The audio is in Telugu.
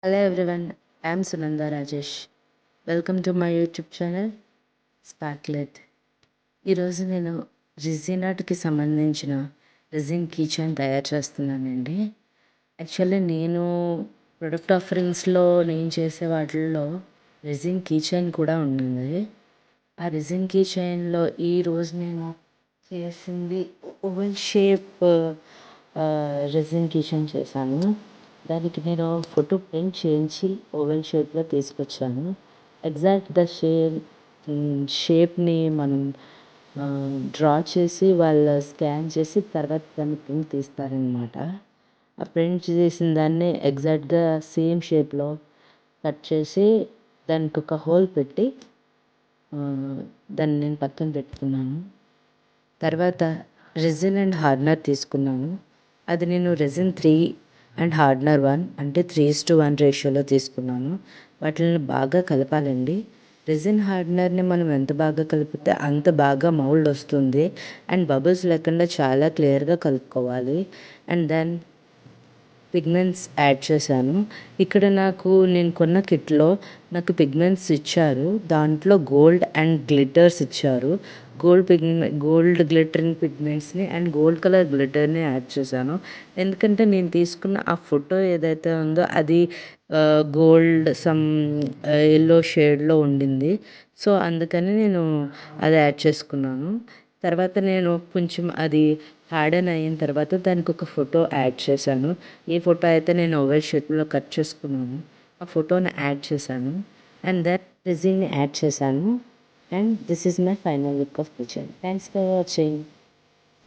Hello everyone, I am Sunanda Rajesh. Welcome to my YouTube channel Sparklet. ఈరోజు నేను రెసిన్ ఆర్ట్కి సంబంధించిన రెసిన్ కీచైన్ తయారు చేస్తున్నానండి. యాక్చువల్లీ నేను ప్రొడక్ట్ ఆఫరింగ్స్లో నేను చేసే వాటిల్లో రెసిన్ కీచైన్ కూడా ఉంటుంది. ఆ రెసిన్ కీచైన్లో ఈరోజు నేను చేసింది ఓవెల్ షేప్ రెసిన్ కీచైన్ చేశాను. దానికి నేను ఫోటో ప్రింట్ చేయించి ఓవెల్ షేప్లో తీసుకొచ్చాను. ఎగ్జాక్ట్ ద షేప్ని మనం డ్రా చేసి వాళ్ళు స్కాన్ చేసి తర్వాత దాన్ని ప్రింట్ తీస్తారనమాట. ఆ ప్రింట్ చేసిన దాన్ని ఎగ్జాక్ట్గా సేమ్ షేప్లో కట్ చేసి దానికి ఒక హోల్ పెట్టి దాన్ని నేను పక్కన పెట్టుకున్నాను. తర్వాత రెసిన్ అండ్ హార్డ్నర్ తీసుకున్నాను. అది నేను రెసిన్ 3 అండ్ హార్డ్నర్ 1 అంటే 3:1 రేషియోలో తీసుకున్నాను. వాటిని బాగా కలపాలండి. రెసిన్ హార్డ్నర్ని మనం ఎంత బాగా కలిపితే అంత బాగా మౌల్డ్ వస్తుంది. అండ్ బబుల్స్ లేకుండా చాలా క్లియర్గా కలుపుకోవాలి. అండ్ దెన్ పిగ్మెంట్స్ యాడ్ చేశాను. ఇక్కడ నేను కొన్న కిట్లో నాకు పిగ్మెంట్స్ ఇచ్చారు. దాంట్లో గోల్డ్ అండ్ గ్లిటర్స్ ఇచ్చారు. గోల్డ్ గ్లిటరింగ్ పిగ్మెంట్స్ని అండ్ గోల్డ్ కలర్ గ్లిటర్ని యాడ్ చేశాను. ఎందుకంటే నేను తీసుకున్న ఆ ఫోటో ఏదైతే ఉందో అది గోల్డ్ ఎల్లో షేడ్లో ఉండింది. సో అందుకని నేను అది యాడ్ చేసుకున్నాను. తర్వాత నేను కొంచెం అది హార్డెన్ అయిన తర్వాత దానికి ఒక ఫోటో యాడ్ చేశాను. ఏ ఫోటో అయితే నేను ఓవెల్ షేప్లో కట్ చేసుకున్నాను ఆ ఫోటోని యాడ్ చేశాను. అండ్ దట్ రెసిన్ని యాడ్ చేశాను. And this is my final look of kitchen. Thanks for watching.